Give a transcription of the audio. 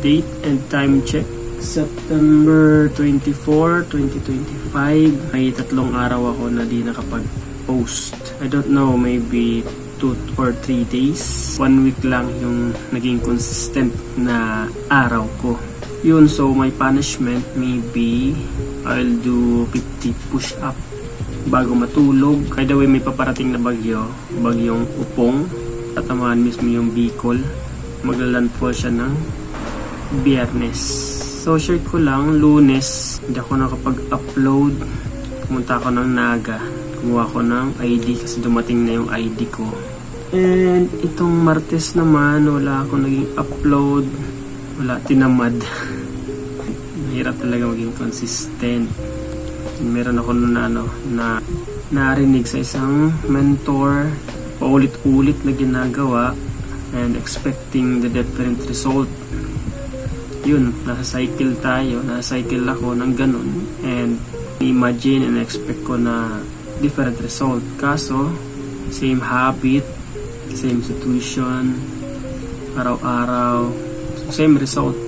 Date and time check. September 24, 2025. May 3 araw ako na di nakapag-post. I don't know, maybe 2 or 3 days. 1 week lang yung naging consistent na araw ko. Yun, so my punishment, maybe I'll do 50 push-up bago matulog. By the way, may paparating na bagyo. Bagyong Upong. Tatamaan mismo yung Bicol. Maglalandfall siya ng Biyernes. So, share ko lang, Lunes, hindi ako nakapag-upload. Pumunta ako ng Naga. Kumuha ko ng ID kasi dumating na yung ID ko. And itong Martes naman, wala akong naging upload. Wala, tinamad. Mahirap talaga maging consistent. Meron ako na narinig sa isang mentor, paulit-ulit na ginagawa and expecting the different result. Yun, nasa cycle tayo, nasa cycle ako ng ganun, and imagine and expect ko na different result. Kaso, same habit, same situation, araw-araw, same result.